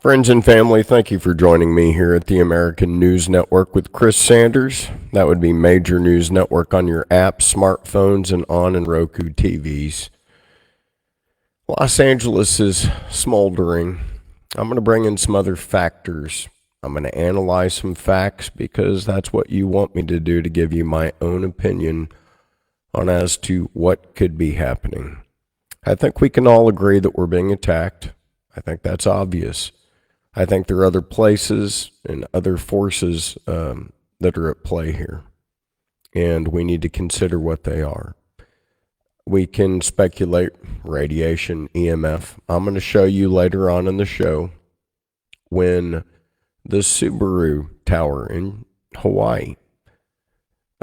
Friends and family, thank you for joining me here at the American News Network with Chris Sanders. That would be Major News Network on your apps, smartphones, and on and Roku TVs. Los Angeles is smoldering. I'm going to bring in some other factors. I'm going to analyze some facts because that's what you want me to do, to give you my own opinion on as to what could be happening. I think we can all agree that we're being attacked. I think that's obvious. I think there are other places and other forces that are at play here, and we need to consider what they are. We can speculate radiation, EMF. I'm going to show you later on in the show when the Subaru Tower in Hawaii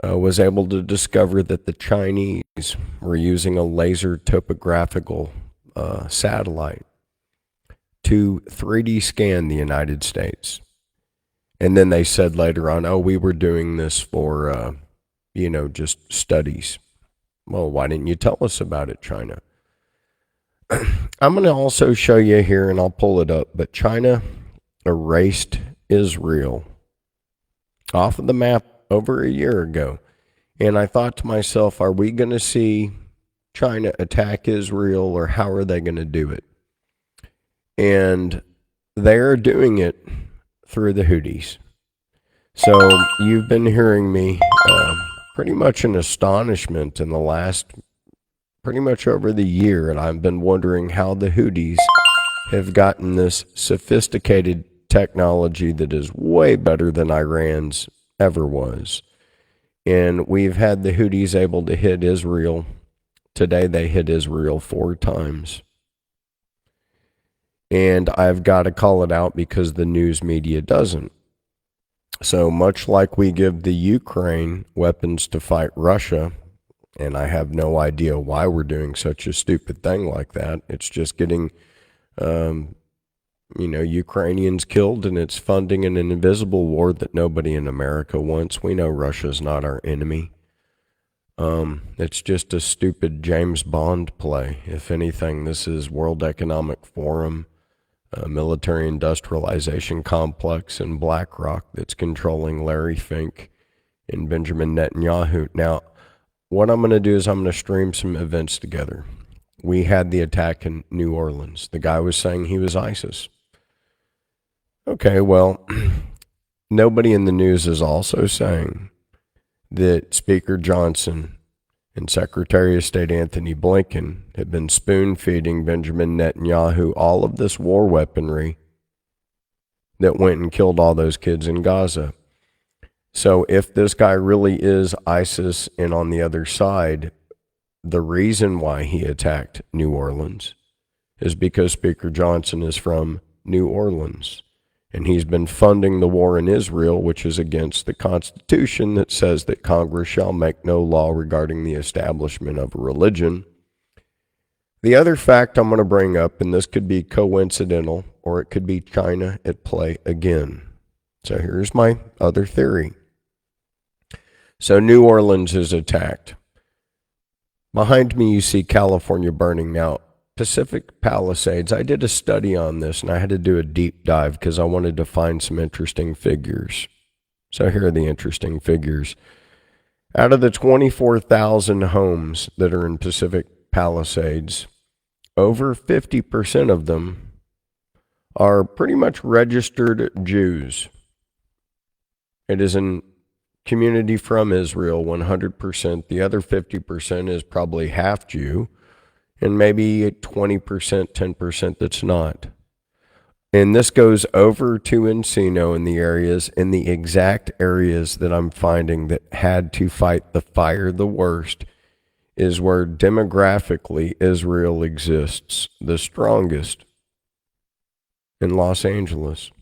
was able to discover that the Chinese were using a laser topographical satellite to 3D scan the United States. And then they said later on, we were doing this for, just studies. Well, why didn't you tell us about it, China? I'm going to also show you here, and I'll pull it up, but China erased Israel off of the map over a year ago. And I thought to myself, are we going to see China attack Israel, or how are they going to do it? And they're doing it through the Houthis. So you've been hearing me pretty much in astonishment in the last, pretty much over the year, and I've been wondering how the Houthis have gotten this sophisticated technology that is way better than Iran's ever was. And we've had the Houthis able to hit Israel. Today they hit Israel 4 times. And I've got to call it out because the news media doesn't. So much like we give the Ukraine weapons to fight Russia, and I have no idea why we're doing such a stupid thing like that. It's just getting, Ukrainians killed, and it's funding an invisible war that nobody in America wants. We know Russia's not our enemy. It's just a stupid James Bond play. If anything, this is World Economic Forum, military industrialization complex, and BlackRock that's controlling Larry Fink and Benjamin Netanyahu. Now, what I'm going to do is I'm going to stream some events together. We had the attack in New Orleans. The guy was saying he was ISIS. Okay, well, nobody in the news is also saying that Speaker Johnson and Secretary of State Anthony Blinken have been spoon-feeding Benjamin Netanyahu all of this war weaponry that went and killed all those kids in Gaza. So if this guy really is ISIS, and on the other side, the reason why he attacked New Orleans is because Speaker Johnson is from New Orleans. And he's been funding the war in Israel, which is against the Constitution that says that Congress shall make no law regarding the establishment of a religion. The other fact I'm going to bring up, and this could be coincidental, or it could be China at play again. So here's my other theory. So New Orleans is attacked. Behind me you see California burning. Now, Pacific Palisades, I did a study on this, and I had to do a deep dive because I wanted to find some interesting figures. So here are the interesting figures. Out of the 24,000 homes that are in Pacific Palisades, over 50% of them are pretty much registered Jews. It is a community from Israel, 100%. The other 50% is probably half Jew, and maybe 20%, 10% that's not. And this goes over to Encino in the exact areas that I'm finding that had to fight the fire the worst is where demographically Israel exists the strongest, in Los Angeles.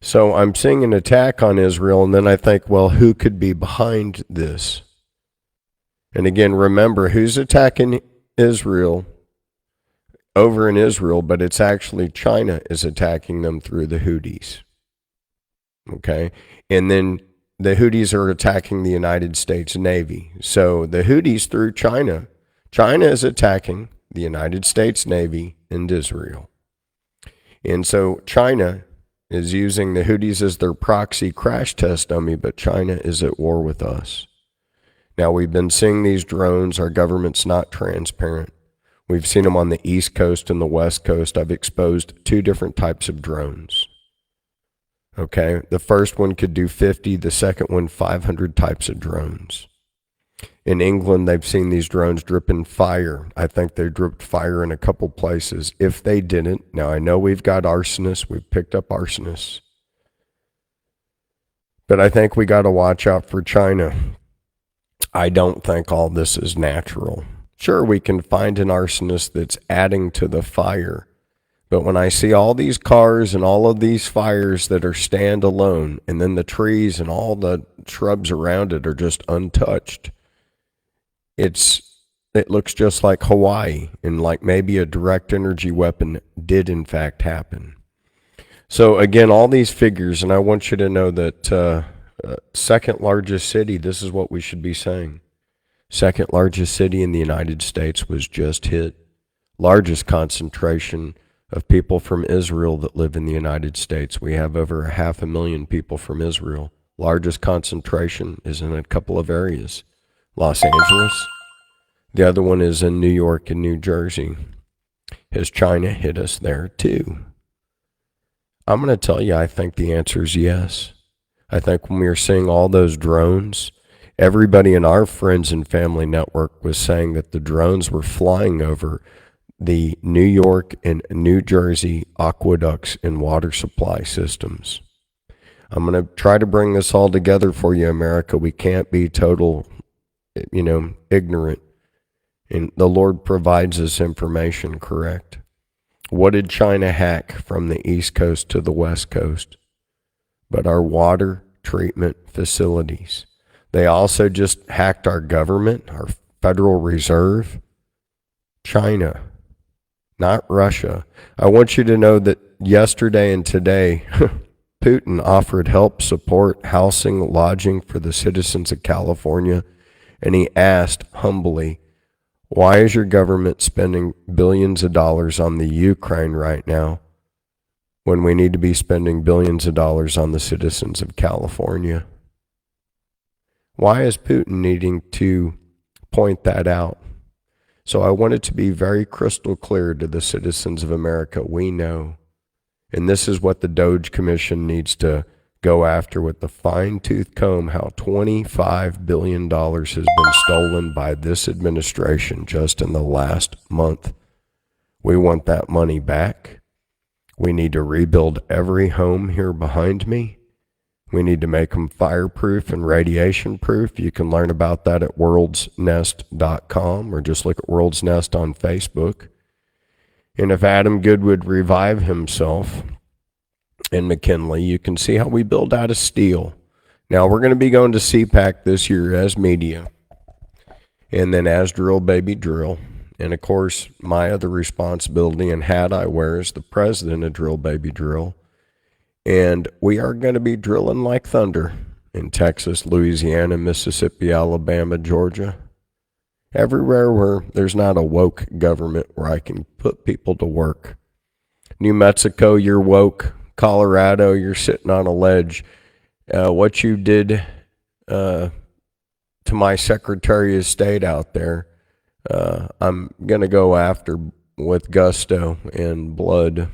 So I'm seeing an attack on Israel, and then I think, well, who could be behind this? And again, remember, who's attacking Israel over in Israel, but it's actually China is attacking them through the Houthis. Okay? And then the Houthis are attacking the United States Navy. So the Houthis through China, China is attacking the United States Navy and Israel. And so China is using the Houthis as their proxy crash test dummy, but China is at war with us. Now, we've been seeing these drones. Our government's not transparent. We've seen them on the East Coast and the West Coast. I've exposed 2 different types of drones. Okay, the first one could do 50, the second one 500 types of drones. In England, they've seen these drones dripping fire. I think they dripped fire in a couple places. If they didn't, now I know we've got arsonists, we've picked up arsonists, but I think we got to watch out for China. I don't think all this is natural. Sure, we can find an arsonist that's adding to the fire, but when I see all these cars and all of these fires that are standalone, and then the trees and all the shrubs around it are just untouched, it looks just like Hawaii, and like maybe a direct energy weapon did in fact happen. So again, all these figures, and I want you to know that second largest city, this is what we should be saying. Second largest city in the United States was just hit. Largest concentration of people from Israel that live in the United States. We have over 500,000 people from Israel. Largest concentration is in a couple of areas. Los Angeles. The other one is in New York and New Jersey. Has China hit us there too? I'm going to tell you, I think the answer is yes. I think when we were seeing all those drones, everybody in our friends and family network was saying that the drones were flying over the New York and New Jersey aqueducts and water supply systems. I'm going to try to bring this all together for you, America. We can't be total, ignorant. And the Lord provides us information, correct? What did China hack from the East Coast to the West Coast? But our water treatment facilities. They also just hacked our government, our Federal Reserve. China, not Russia. I want you to know that yesterday and today, Putin offered help, support, housing, lodging for the citizens of California, and he asked humbly, why is your government spending billions of dollars on the Ukraine right now when we need to be spending billions of dollars on the citizens of California? Why is Putin needing to point that out? So I want it to be very crystal clear to the citizens of America. We know, and this is what the Doge Commission needs to go after with the fine-tooth comb, how $25 billion has been stolen by this administration just in the last month. We want that money back. We need to rebuild every home here behind me. We need to make them fireproof and radiation proof. You can learn about that at worldsnest.com or just look at World's Nest on Facebook. And if Adam Goodwood revive himself in McKinley, you can see how we build out of steel. Now, we're going to be going to CPAC this year as media, and then as Drill Baby Drill. And of course, my other responsibility and hat I wear is the president of Drill Baby Drill. And we are going to be drilling like thunder in Texas, Louisiana, Mississippi, Alabama, Georgia. Everywhere where there's not a woke government where I can put people to work. New Mexico, you're woke. Colorado, you're sitting on a ledge. What you did to my Secretary of State out there, I'm going to go after with gusto and blood.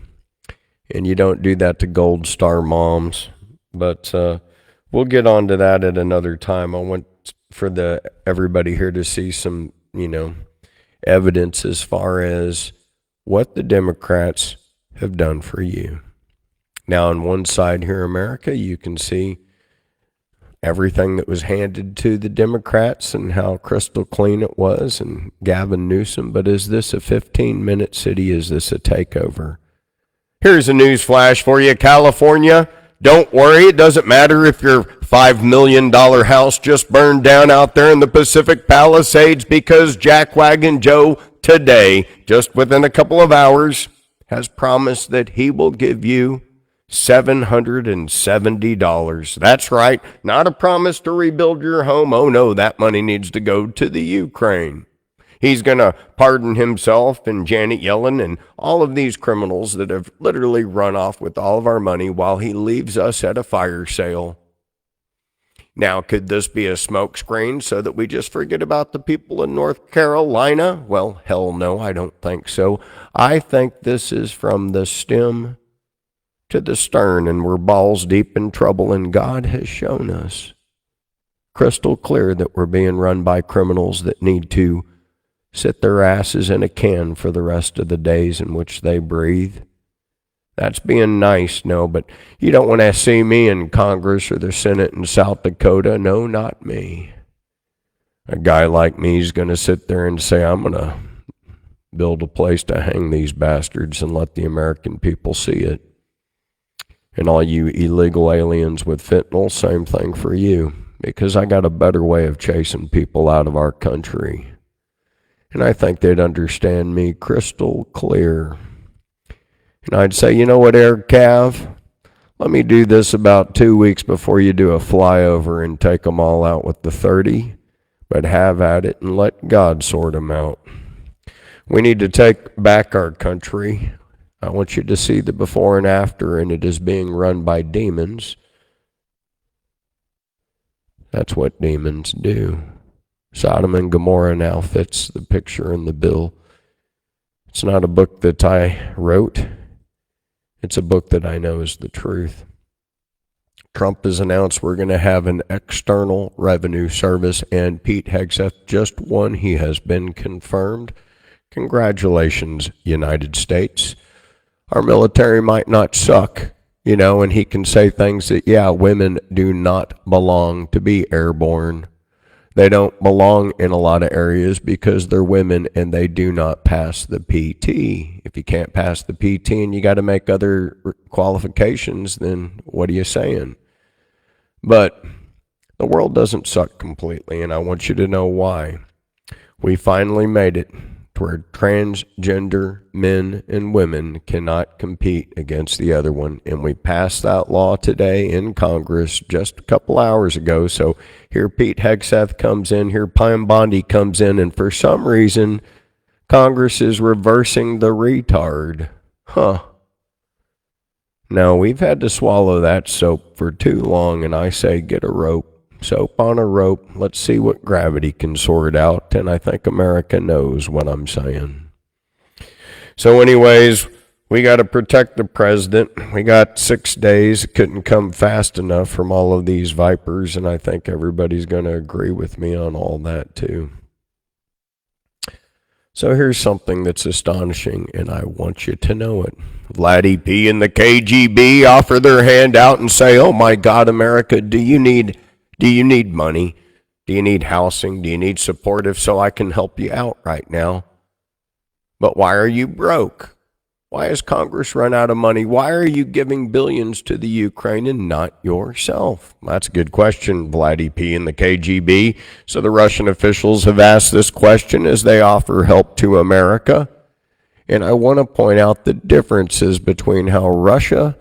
And you don't do that to Gold Star moms. But we'll get on to that at another time. I want for everybody here to see some, evidence as far as what the Democrats have done for you. Now, on one side here, America, you can see everything that was handed to the Democrats and how crystal clean it was, and Gavin Newsom. But is this a 15-minute city? Is this a takeover? Here's a news flash for you, California. Don't worry, it doesn't matter if your $5 million house just burned down out there in the Pacific Palisades, because Jackwagon Joe today, just within a couple of hours, has promised that he will give you $770. That's right, not a promise to rebuild your home. Oh no, that money needs to go to the Ukraine. He's going to pardon himself and Janet Yellen and all of these criminals that have literally run off with all of our money while he leaves us at a fire sale. Now, could this be a smokescreen so that we just forget about the people in North Carolina? Well, hell no, I don't think so. I think this is from the stem to the stern, and we're balls deep in trouble, and God has shown us crystal clear that we're being run by criminals that need to sit their asses in a can for the rest of the days in which they breathe. That's being nice, no, but you don't want to see me in Congress or the Senate in South Dakota. No, not me. A guy like me is going to sit there and say, I'm going to build a place to hang these bastards and let the American people see it. And all you illegal aliens with fentanyl, same thing for you, because I got a better way of chasing people out of our country. And I think they'd understand me crystal clear. And I'd say, you know what, Air Cav? Let me do this about 2 weeks before you do a flyover and take them all out with the 30. But have at it and let God sort them out. We need to take back our country. I want you to see the before and after, and it is being run by demons. That's what demons do. Sodom and Gomorrah now fits the picture in the bill. It's not a book that I wrote. It's a book that I know is the truth. Trump has announced we're going to have an external revenue service, and Pete Hegseth just won. He has been confirmed. Congratulations, United States. Our military might not suck, and he can say things that, women do not belong to be airborne. They don't belong in a lot of areas because they're women and they do not pass the PT. If you can't pass the PT and you got to make other qualifications, then what are you saying? But the world doesn't suck completely, and I want you to know why. We finally made it to where transgender men and women cannot compete against the other one. And we passed that law today in Congress just a couple hours ago. So here Pete Hegseth comes in, here Pine Bondi comes in, and for some reason, Congress is reversing the retard. Now, we've had to swallow that soap for too long, and I say get a rope. Soap on a rope. Let's see what gravity can sort out. And I think America knows what I'm saying. So anyways, we got to protect the president. We got 6 days. It couldn't come fast enough from all of these vipers. And I think everybody's going to agree with me on all that too. So here's something that's astonishing, and I want you to know it. Vladdy P and the KGB offer their hand out and say, oh my God, America, do you need money? Do you need housing? Do you need support? If so, I can help you out right now. But why are you broke? Why has Congress run out of money? Why are you giving billions to the Ukraine and not yourself? That's a good question, Vladdy P and the KGB. So the Russian officials have asked this question as they offer help to America. And I want to point out the differences between how Russia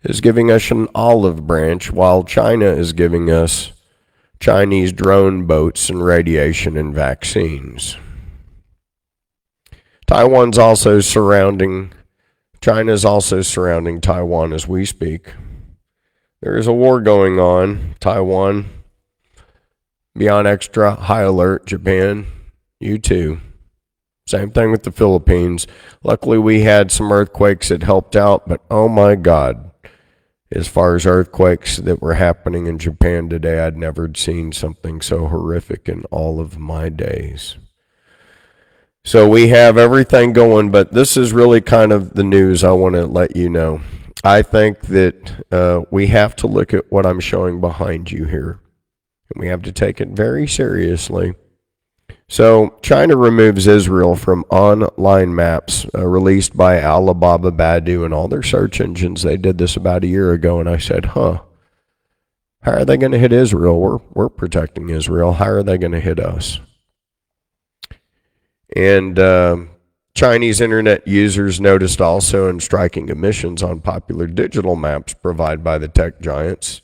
is giving us an olive branch while China is giving us Chinese drone boats and radiation and vaccines. China's also surrounding Taiwan as we speak. There is a war going on. Taiwan, be on extra high alert. Japan, you too. Same thing with the Philippines. Luckily, we had some earthquakes that helped out, but oh my God. As far as earthquakes that were happening in Japan today, I'd never seen something so horrific in all of my days. So we have everything going, but this is really kind of the news I want to let you know. I think that we have to look at what I'm showing behind you here, and we have to take it very seriously. So China removes Israel from online maps released by Alibaba, Baidu, and all their search engines. They did this about a year ago, and I said, how are they going to hit Israel? We're protecting Israel. How are they going to hit us? And Chinese internet users noticed also in striking omissions on popular digital maps provided by the tech giants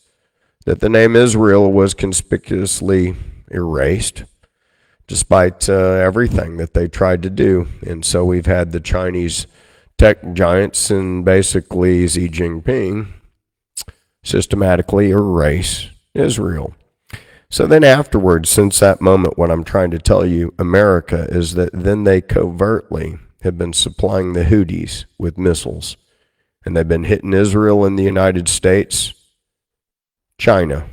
that the name Israel was conspicuously erased. despite everything that they tried to do. And so we've had the Chinese tech giants and basically Xi Jinping systematically erase Israel. So then afterwards, since that moment, what I'm trying to tell you, America, is that then they covertly have been supplying the Houthis with missiles. And they've been hitting Israel and the United States, China.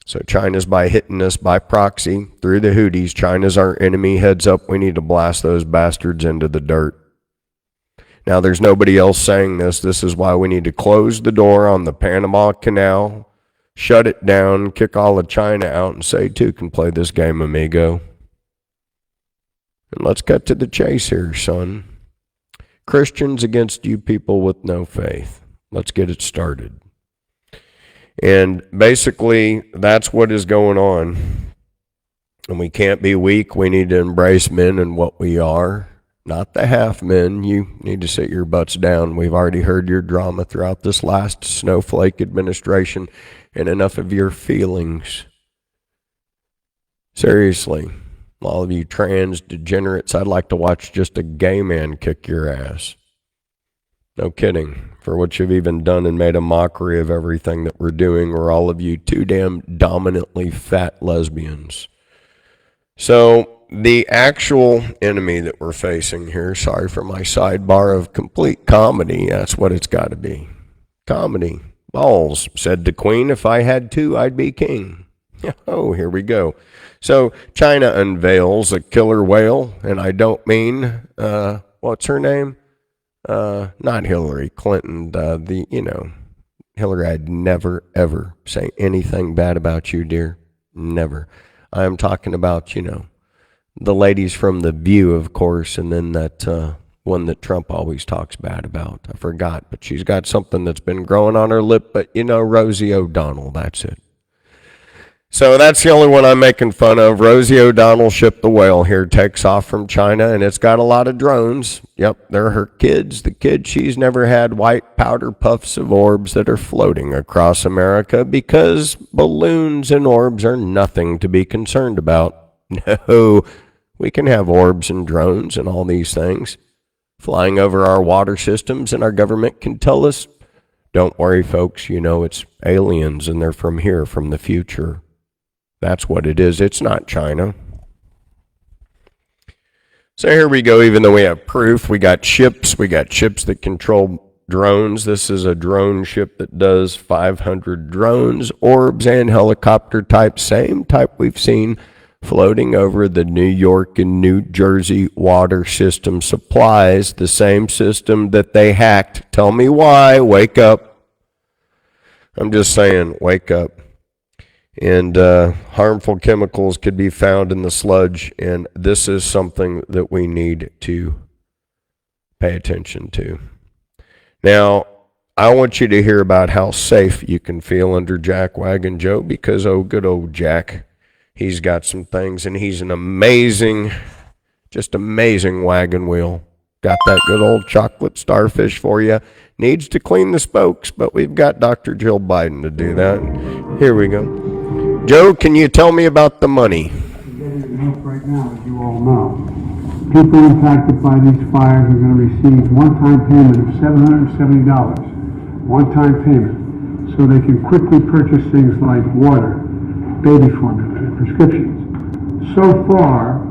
So China's by hitting us by proxy through the Houthis. China's our enemy. Heads up, we need to blast those bastards into the dirt. Now, there's nobody else saying this. This is why we need to close the door on the Panama Canal, shut it down, kick all of China out, and say, two can play this game, amigo. And let's cut to the chase here, son. Christians against you people with no faith. Let's get it started. And basically, that's what is going on. And we can't be weak. We need to embrace men and what we are. Not the half men. You need to sit your butts down. We've already heard your drama throughout this last snowflake administration and enough of your feelings. Seriously, all of you trans degenerates, I'd like to watch just a gay man kick your ass. No kidding. For what you've even done and made a mockery of everything that we're doing, or all of you too damn dominantly fat lesbians. So the actual enemy that we're facing here, sorry for my sidebar of complete comedy, that's what it's got to be. Comedy. Balls, said the queen, if I had two, I'd be king. Oh, here we go. So China unveils a killer whale, and I don't mean, what's her name? Not Hillary Clinton, Hillary, I'd never, ever say anything bad about you, dear. Never. I am talking about, the ladies from The View, of course, and then that one that Trump always talks bad about. I forgot, but she's got something that's been growing on her lip, but Rosie O'Donnell, that's it. So that's the only one I'm making fun of. Rosie O'Donnell, ship the whale here, takes off from China, and it's got a lot of drones. Yep, they're her kids. The kids she's never had, white powder puffs of orbs that are floating across America because balloons and orbs are nothing to be concerned about. No, we can have orbs and drones and all these things flying over our water systems, and our government can tell us, don't worry, folks, it's aliens and they're from here, from the future. That's what it is. It's not China. So here we go. Even though we have proof, we got ships. We got ships that control drones. This is a drone ship that does 500 drones, orbs, and helicopter type. Same type we've seen floating over the New York and New Jersey water system. Supplies the same system that they hacked. Tell me why. Wake up. I'm just saying, wake up. And harmful chemicals could be found in the sludge, and this is something that we need to pay attention to. Now, I want you to hear about how safe you can feel under Jack Wagon Joe, because, good old Jack, he's got some things, and he's an amazing, just amazing wagon wheel. Got that good old chocolate starfish for you. Needs to clean the spokes, but we've got Dr. Jill Biden to do that. Here we go. Joe, can you tell me about the money? Right now, as you all know, people impacted by these fires are going to receive one-time payment of $770, one-time payment, so they can quickly purchase things like water, baby formula, and prescriptions. So far,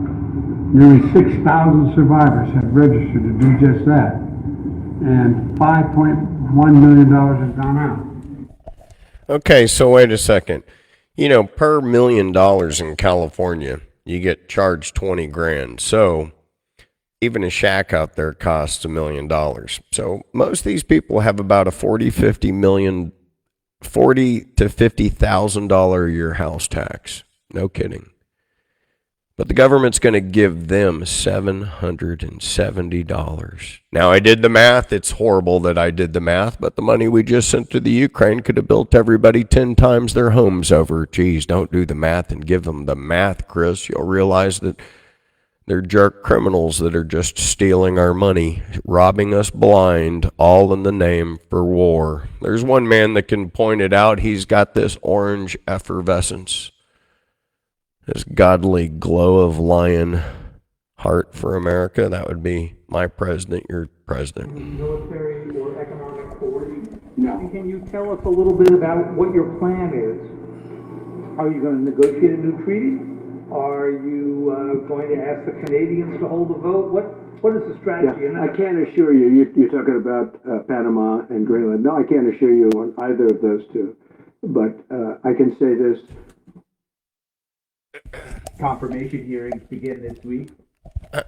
nearly 6,000 survivors have registered to do just that, and $5.1 million has gone out. Okay, so wait a second. Per $1 million in California, you get charged 20 grand. So even a shack out there costs $1 million. So most of these people have about a $40,000 to $50,000 a year house tax. No kidding. But the government's going to give them $770. Now, I did the math. It's horrible that I did the math, but the money we just sent to the Ukraine could have built everybody 10 times their homes over. Geez, don't do the math and give them the math, Chris. You'll realize that they're jerk criminals that are just stealing our money, robbing us blind, all in the name for war. There's one man that can point it out. He's got this orange effervescence. this godly glow of lion heart for America, that would be my president, your president. Military or economic coercion? No. And can you tell us a little bit about what your plan is? Are you going to negotiate a new treaty? Are you going to ask the Canadians to hold a vote? What is the strategy? Yeah, I can't assure you, you're talking about Panama and Greenland. No, I can't assure you on either of those two. But I can say this. Confirmation hearings begin this week.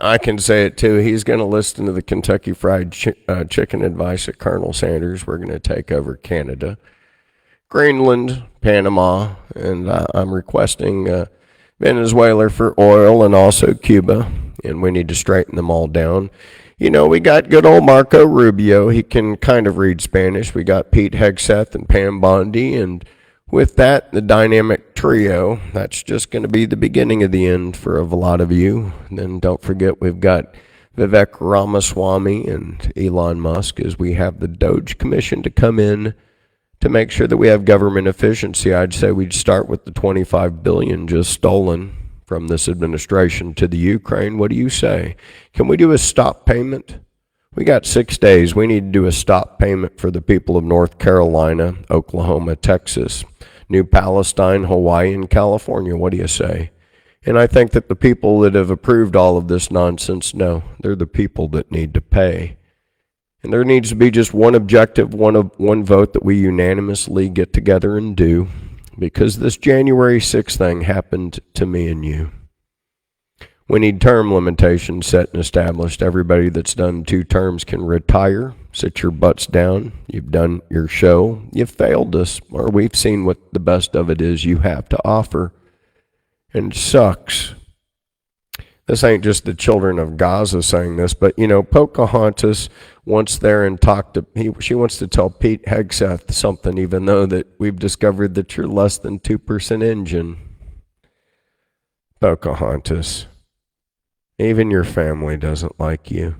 I can say it too. He's going to listen to the Kentucky Fried Chicken advice of Colonel Sanders. We're going to take over Canada, Greenland, Panama, and I'm requesting Venezuela for oil and also Cuba, and we need to straighten them all down. You know, we got good old Marco Rubio. He can kind of read Spanish. We got Pete Hegseth and Pam Bondi, and with that, the dynamic trio, that's just going to be the beginning of the end for a lot of you. And then don't forget we've got Vivek Ramaswamy and Elon Musk as we have the Doge Commission to come in to make sure that we have government efficiency. I'd say we'd start with the $25 billion just stolen from this administration to the Ukraine. What do you say? Can we do a stop payment? We got 6 days. We need to do a stop payment for the people of North Carolina, Oklahoma, Texas, New Palestine, Hawaii, and California. What do you say? And I think that the people that have approved all of this nonsense, no, they're the people that need to pay. And there needs to be just one objective, one vote that we unanimously get together and do, because this January 6th thing happened to me and you. We need term limitations set and established. Everybody that's done 2 terms can retire. Sit your butts down. You've done your show. You've failed us, or we've seen what the best of it is you have to offer. And it sucks. This ain't just the children of Gaza saying this, but, you know, Pocahontas wants there and she wants to tell Pete Hegseth something, even though that we've discovered that you're less than 2% engine. Pocahontas. Even your family doesn't like you.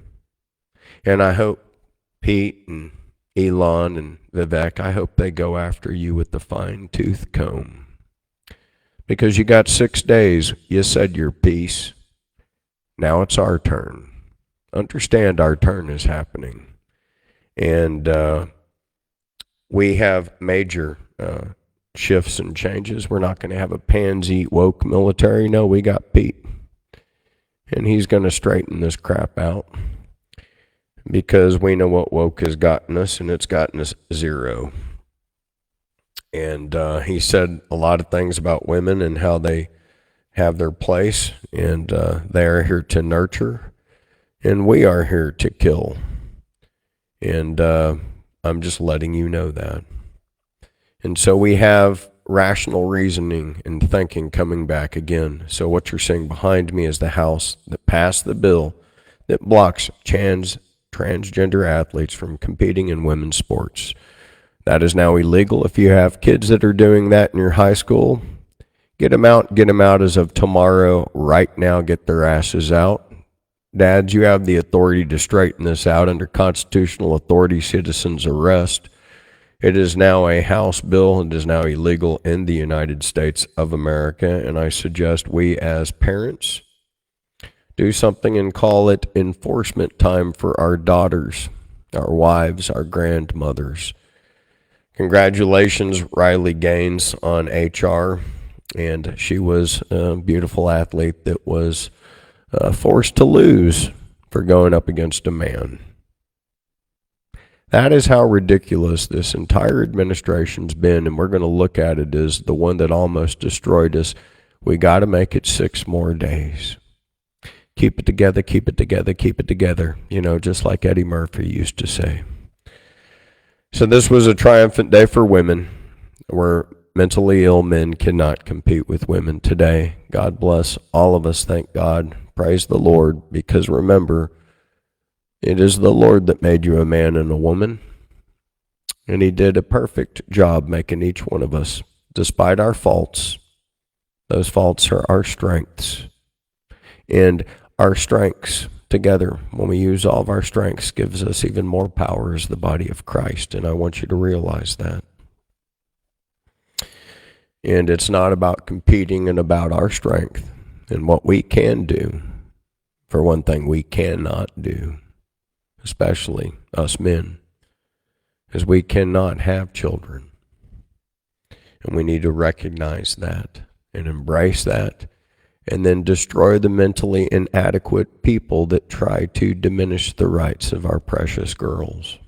And I hope Pete and Elon and Vivek, I hope they go after you with the fine-tooth comb. Because you got 6 days. You said your piece. Now it's our turn. Understand our turn is happening. And we have major shifts and changes. We're not going to have a pansy woke military. No, we got Pete. And he's going to straighten this crap out, because we know what woke has gotten us, and it's gotten us zero. And he said a lot of things about women and how they have their place, and they are here to nurture, and we are here to kill. And I'm just letting you know that. And so we have rational reasoning and thinking coming back again. So what you're seeing behind me is the House that passed the bill that blocks transgender athletes from competing in women's sports. That is now illegal. If you have kids that are doing that in your high school, get them out as of tomorrow, right now, get their asses out. Dads, you have the authority to straighten this out under constitutional authority, citizens arrest. It is now a House bill. It is now illegal in the United States of America, and I suggest we as parents do something and call it enforcement time for our daughters, our wives, our grandmothers. Congratulations, Riley Gaines, on HR, and she was a beautiful athlete that was forced to lose for going up against a man. That is how ridiculous this entire administration's been, and we're going to look at it as the one that almost destroyed us. We got to make it 6 more days. Keep it together, keep it together, keep it together. You know, just like Eddie Murphy used to say. So this was a triumphant day for women, where mentally ill men cannot compete with women today. God bless all of us, thank God. Praise the Lord, because remember, it is the Lord that made you a man and a woman, and he did a perfect job making each one of us, despite our faults. Those faults are our strengths, and our strengths together, when we use all of our strengths, gives us even more power as the body of Christ, and I want you to realize that. And it's not about competing and about our strength and what we can do. For one thing, we cannot do, especially us men, is we cannot have children. And we need to recognize that and embrace that, and then destroy the mentally inadequate people that try to diminish the rights of our precious girls.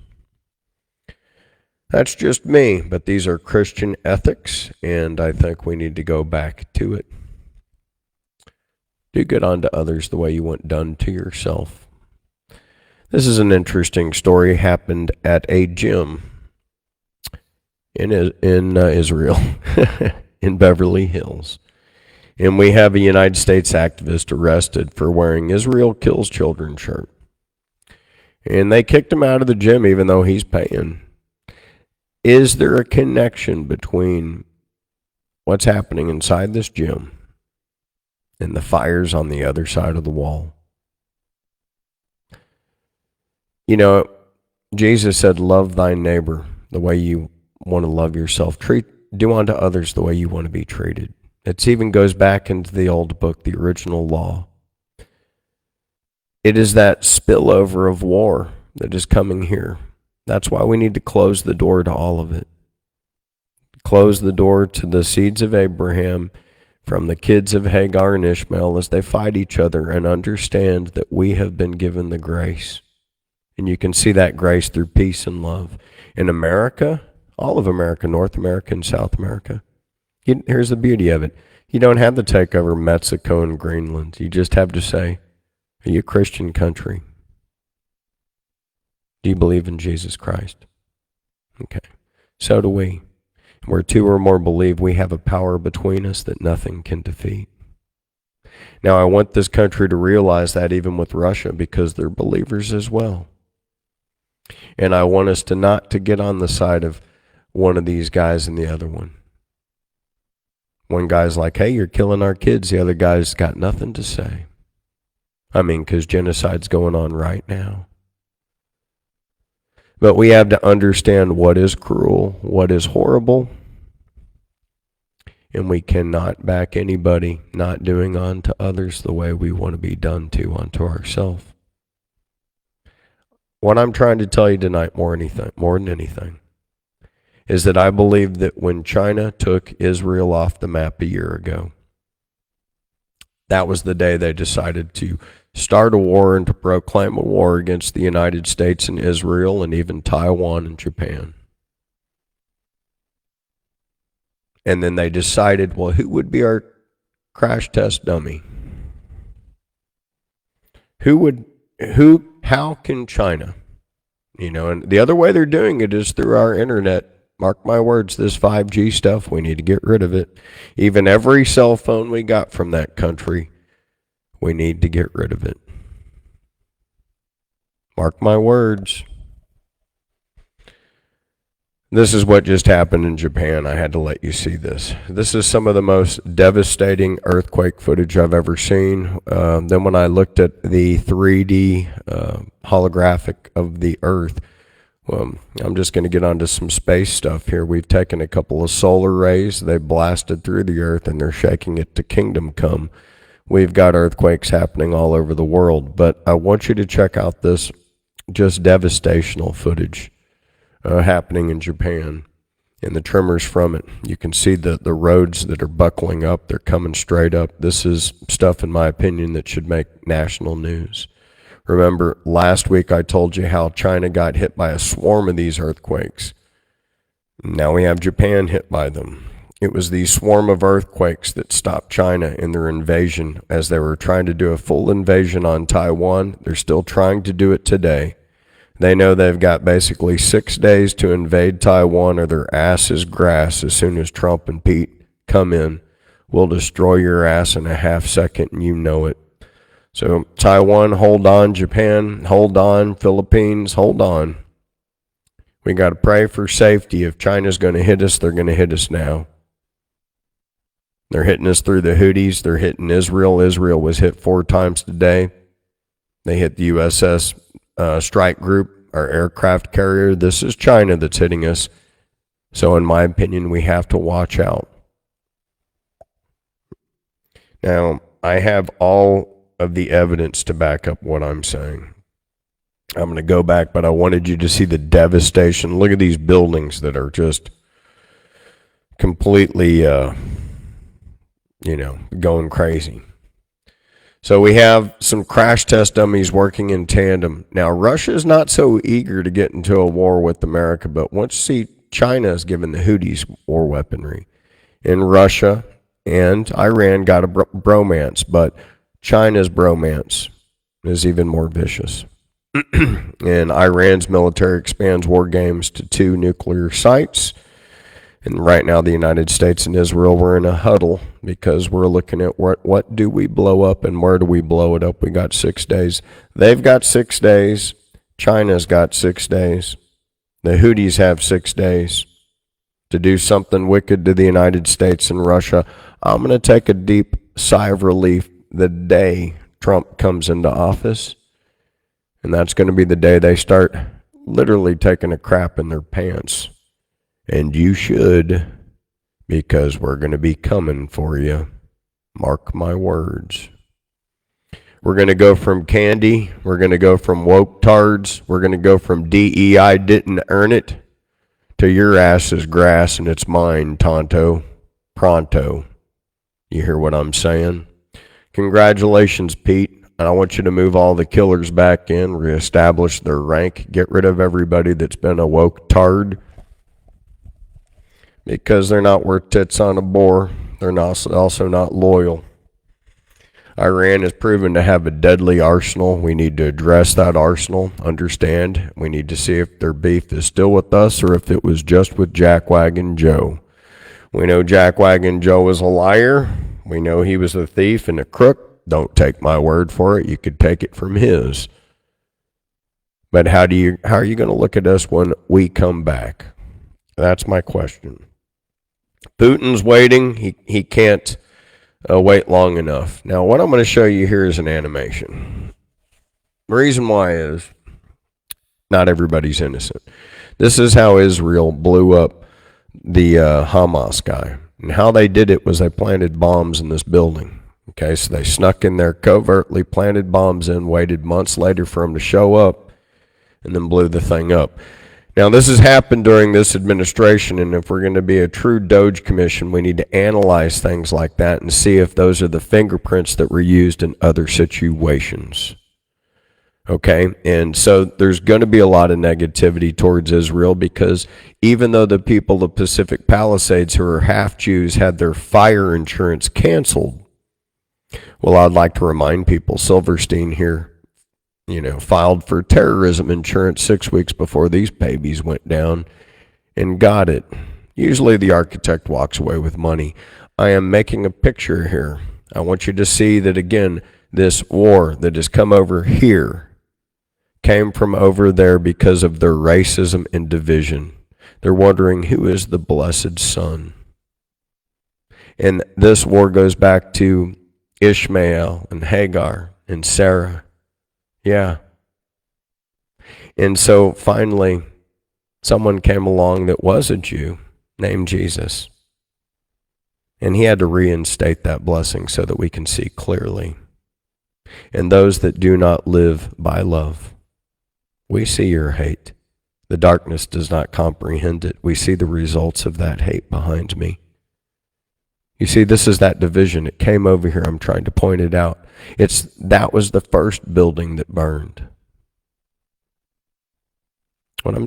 That's just me, but these are Christian ethics, and I think we need to go back to it. Do good unto others the way you want done to yourself. This is an interesting story. Happened at a gym in Israel, in Beverly Hills. And we have a United States activist arrested for wearing Israel Kills Children shirt. And they kicked him out of the gym even though he's paying. Is there a connection between what's happening inside this gym and the fires on the other side of the wall? You know, Jesus said, love thy neighbor the way you want to love yourself. Do unto others the way you want to be treated. It even goes back into the old book, the original law. It is that spillover of war that is coming here. That's why we need to close the door to all of it. Close the door to the seeds of Abraham from the kids of Hagar and Ishmael as they fight each other, and understand that we have been given the grace. And you can see that grace through peace and love. In America, all of America, North America and South America, here's the beauty of it. You don't have to take over Mexico and Greenland. You just have to say, are you a Christian country? Do you believe in Jesus Christ? Okay. So do we. Where two or more believe, we have a power between us that nothing can defeat. Now, I want this country to realize that even with Russia, because they're believers as well. And I want us to not to get on the side of one of these guys and the other one. One guy's like, hey, you're killing our kids. The other guy's got nothing to say. I mean, because genocide's going on right now. But we have to understand what is cruel, what is horrible, and we cannot back anybody not doing unto others the way we want to be done to unto ourselves. What I'm trying to tell you tonight, more than anything, is that I believe that when China took Israel off the map a year ago, that was the day they decided to start a war and to proclaim a war against the United States and Israel and even Taiwan and Japan. And then they decided, well, who would be our crash test dummy? How can China? And the other way they're doing it is through our internet. Mark my words, this 5G stuff, we need to get rid of it. Even every cell phone we got from that country, we need to get rid of it. Mark my words. This is what just happened in Japan. I had to let you see this. This is some of the most devastating earthquake footage I've ever seen. Then when I looked at the 3D holographic of the Earth, I'm just going to get onto some space stuff here. We've taken a couple of solar rays. They blasted through the Earth, and they're shaking it to kingdom come. We've got earthquakes happening all over the world. But I want you to check out this just devastational footage happening in Japan and the tremors from it. You can see the roads that are buckling up. They're coming straight up. This is stuff, in my opinion, that should make national news. Remember, last week I told you how China got hit by a swarm of these earthquakes. Now we have Japan hit by them. It was the swarm of earthquakes that stopped China in their invasion as they were trying to do a full invasion on Taiwan. They're still trying to do it today. They know they've got basically 6 days to invade Taiwan, or their ass is grass. As soon as Trump and Pete come in, we'll destroy your ass in a half second, and you know it. So Taiwan, hold on. Japan, hold on. Philippines, hold on. We got to pray for safety. If China's going to hit us, they're going to hit us now. They're hitting us through the Houthis. They're hitting Israel. Israel was hit 4 times today. They hit the USS Strike Group, our aircraft carrier. This is China that's hitting us. So in my opinion, we have to watch out. Now, I have all of the evidence to back up what I'm saying. I'm going to go back, but I wanted you to see the devastation. Look at these buildings that are just completely, going crazy. So we have some crash test dummies working in tandem. Now, Russia's not so eager to get into a war with America, but once you see China has given the Houthis war weaponry, and Russia and Iran got a bromance, but China's bromance is even more vicious. And Iran's military expands war games to 2 nuclear sites. And right now, the United States and Israel, we're in a huddle because we're looking at what do we blow up and where do we blow it up. We got 6 days. They've got 6 days. China's got 6 days. The Houthis have 6 days to do something wicked to the United States and Russia. I'm going to take a deep sigh of relief the day Trump comes into office. And that's going to be the day they start literally taking a crap in their pants. And you should, because we're going to be coming for you. Mark my words. We're going to go from candy. We're going to go from woke tards. We're going to go from DEI didn't earn it to your ass is grass and it's mine, Tonto. Pronto. You hear what I'm saying? Congratulations, Pete. And I want you to move all the killers back in, reestablish their rank, get rid of everybody that's been a woke tard. Because they're not worth tits on a boar. They're not, also not loyal. Iran has proven to have a deadly arsenal. We need to address that arsenal, understand. We need to see if their beef is still with us or if it was just with Jackwagon Joe. We know Jackwagon Joe was a liar. We know he was a thief and a crook. Don't take my word for it. You could take it from his. But how are you going to look at us when we come back? That's my question. Putin's waiting. He can't wait long enough. Now, what I'm going to show you here is an animation. The reason why is not everybody's innocent. This is how Israel blew up the Hamas guy. And how they did it was they planted bombs in this building. Okay, so they snuck in there covertly, planted bombs in, waited months later for them to show up, and then blew the thing up. Now, this has happened during this administration, and if we're going to be a true Doge Commission, we need to analyze things like that and see if those are the fingerprints that were used in other situations. Okay, and so there's going to be a lot of negativity towards Israel because even though the people of Pacific Palisades who are half Jews had their fire insurance canceled, well, I'd like to remind people, Silverstein here, filed for terrorism insurance 6 weeks before these babies went down and got it. Usually the architect walks away with money. I am making a picture here. I want you to see that, again, this war that has come over here came from over there because of their racism and division. They're wondering who is the blessed son. And this war goes back to Ishmael and Hagar and Sarah. Yeah. And so finally, someone came along that was a Jew named Jesus. And he had to reinstate that blessing so that we can see clearly. And those that do not live by love, we see your hate. The darkness does not comprehend it. We see the results of that hate behind me. You see, this is that division. It came over here. I'm trying to point it out. That was the first building that burned.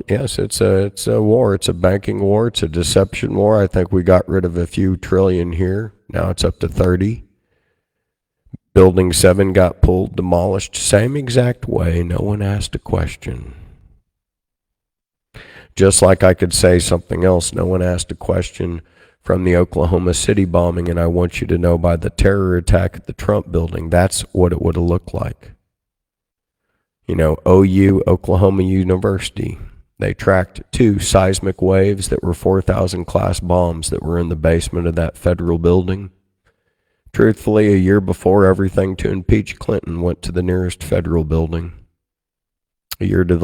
Yes, it's a war. It's a banking war. It's a deception war. I think we got rid of a few trillion here. Now it's up to 30. Building 7 got pulled, demolished. Same exact way. No one asked a question. Just like I could say something else. No one asked a question from the Oklahoma City bombing, and I want you to know by the terror attack at the Trump building, that's what it would have looked like. OU, Oklahoma University, they tracked 2 seismic waves that were 4,000 class bombs that were in the basement of that federal building. Truthfully, a year before everything to impeach Clinton went to the nearest federal building. A year to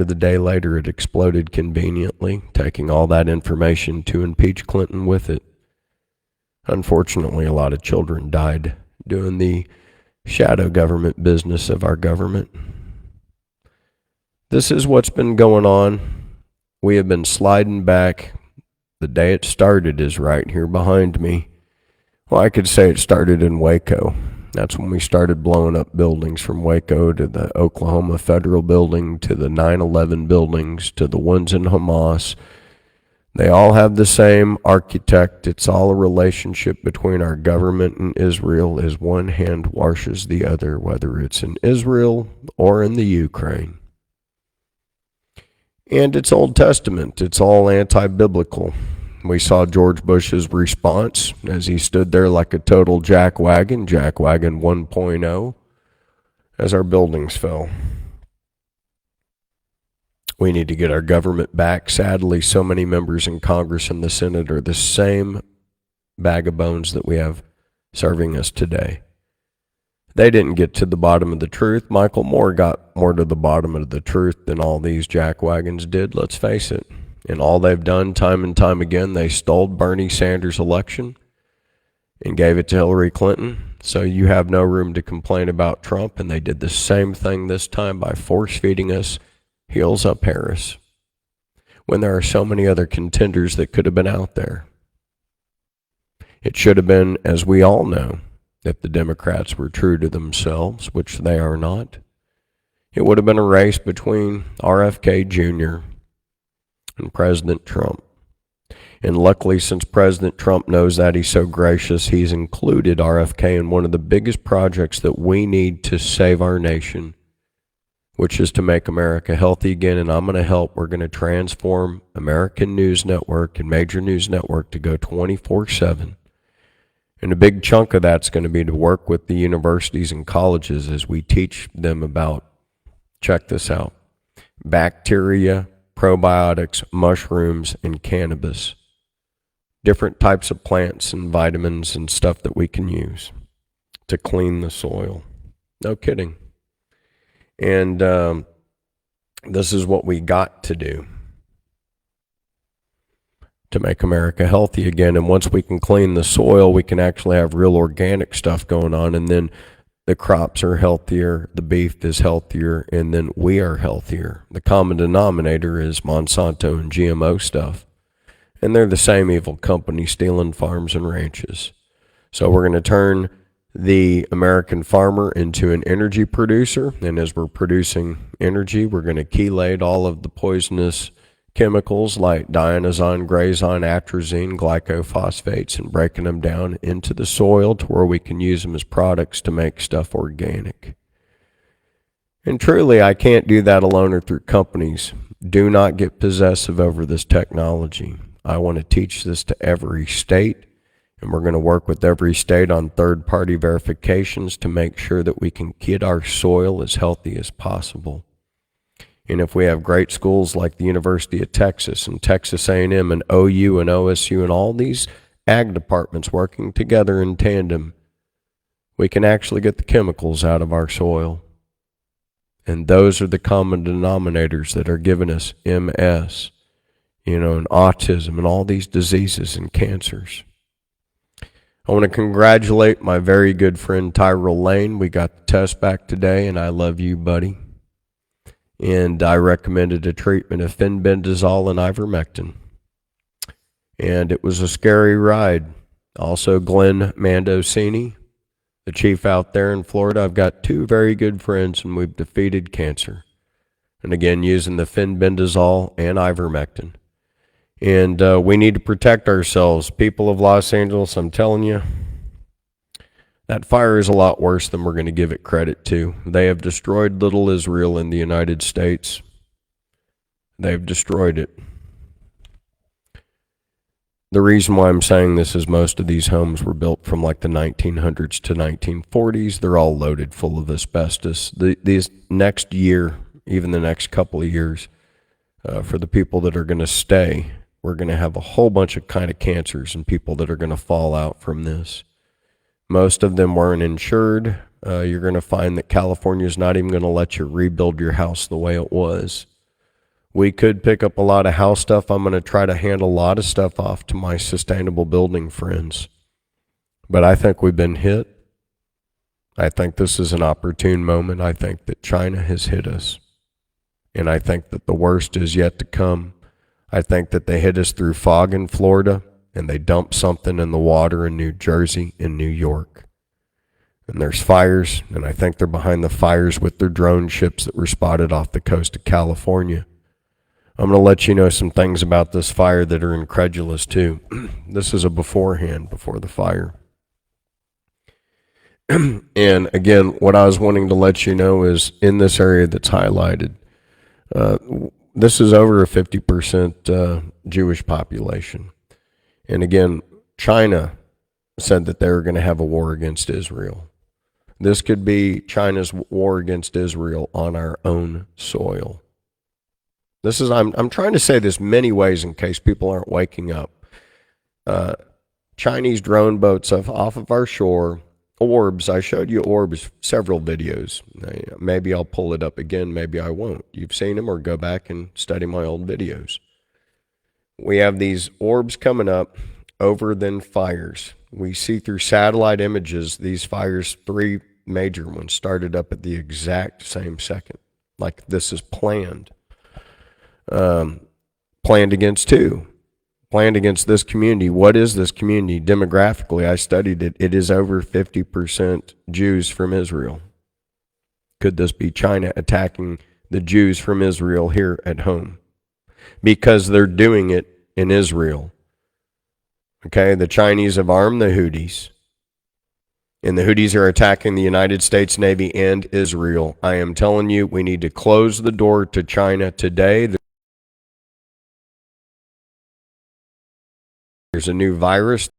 the day later, it exploded conveniently, taking all that information to impeach Clinton with it. Unfortunately, a lot of children died doing the shadow government business of our government. This is what's been going on. We have been sliding back. The day it started is right here behind me. Well, I could say it started in Waco. That's when we started blowing up buildings, from Waco to the Oklahoma Federal Building to the 9/11 buildings to the ones in Hamas. They all have the same architect. It's all a relationship between our government and Israel, as one hand washes the other, whether it's in Israel or in the Ukraine. And it's Old Testament. It's all anti-biblical. We saw George Bush's response as he stood there like a total jackwagon 1.0, as our buildings fell. We need to get our government back. Sadly, so many members in Congress and the Senate are the same bag of bones that we have serving us today. They didn't get to the bottom of the truth. Michael Moore got more to the bottom of the truth than all these jackwagons did, let's face it. And all they've done time and time again, they stole Bernie Sanders' election and gave it to Hillary Clinton. So you have no room to complain about Trump. And they did the same thing this time by force-feeding us heels up Harris, when there are so many other contenders that could have been out there. It should have been, as we all know, if the Democrats were true to themselves, which they are not, it would have been a race between RFK Jr. and President Trump. And luckily, since President Trump knows that, he's so gracious, he's included RFK in one of the biggest projects that we need to save our nation, which is to make America healthy again. And I'm going to help. We're going to transform American News Network and Major News Network to go 24/7. And a big chunk of that's going to be to work with the universities and colleges as we teach them about, check this out, bacteria, probiotics, mushrooms, and cannabis. Different types of plants and vitamins and stuff that we can use to clean the soil. No kidding. And this is what we got to do to make America healthy again. And once we can clean the soil, we can actually have real organic stuff going on. And then the crops are healthier, the beef is healthier, and then we are healthier. The common denominator is Monsanto and GMO stuff. And they're the same evil company stealing farms and ranches. So we're going to turn the American farmer into an energy producer. And as we're producing energy, we're going to chelate all of the poisonous chemicals like diazine, grazine, atrazine, glycophosphates, and breaking them down into the soil to where we can use them as products to make stuff organic. And truly, I can't do that alone or through companies. Do not get possessive over this technology. I want to teach this to every state, and we're going to work with every state on third-party verifications to make sure that we can get our soil as healthy as possible. And if we have great schools like the University of Texas and Texas A&M and OU and OSU and all these ag departments working together in tandem, we can actually get the chemicals out of our soil. And those are the common denominators that are giving us MS, and autism and all these diseases and cancers. I want to congratulate my very good friend Tyrell Lane. We got the test back today, and I love you, buddy. And I recommended a treatment of fenbendazole and ivermectin. And it was a scary ride. Also, Glenn Mandosini, the chief out there in Florida. I've got two very good friends, and we've defeated cancer. And again, using the fenbendazole and ivermectin. And we need to protect ourselves. People of Los Angeles, I'm telling you, that fire is a lot worse than we're going to give it credit to. They have destroyed little Israel in the United States. They've destroyed it. The reason why I'm saying this is most of these homes were built from like the 1900s to 1940s. They're all loaded full of asbestos. These next year, even the next couple of years, for the people that are going to stay, we're going to have a whole bunch of kind of cancers and people that are going to fall out from this. Most of them weren't insured. You're going to find that California is not even going to let you rebuild your house the way it was. We could pick up a lot of house stuff. I'm going to try to hand a lot of stuff off to my sustainable building friends. But I think we've been hit. I think this is an opportune moment. I think that China has hit us. And I think that the worst is yet to come. I think that they hit us through fog in Florida, and they dumped something in the water in New Jersey and New York. And there's fires, and I think they're behind the fires with their drone ships that were spotted off the coast of California. I'm going to let you know some things about this fire that are incredulous too. This is a beforehand, before the fire. And again, what I was wanting to let you know is in this area that's highlighted, this is over a 50% Jewish population. And again, China said that they were going to have a war against Israel. This could be China's war against Israel on our own soil. This is, I'm trying to say this many ways in case people aren't waking up. Chinese drone boats off of our shore. Orbs, I showed you orbs, several videos. Maybe I'll pull it up again, maybe I won't. You've seen them, or go back and study my old videos. We have these orbs coming up over then fires. We see through satellite images these fires, 3 major ones, started up at the exact same second. Like this is planned. Planned against who? Planned against this community. What is this community demographically? I studied it. It is over 50% Jews from Israel. Could this be China attacking the Jews from Israel here at home? Because they're doing it in Israel. Okay, the Chinese have armed the Houthis, and the Houthis are attacking the United States Navy and Israel. I am telling you, we need to close the door to China today. There's a new virus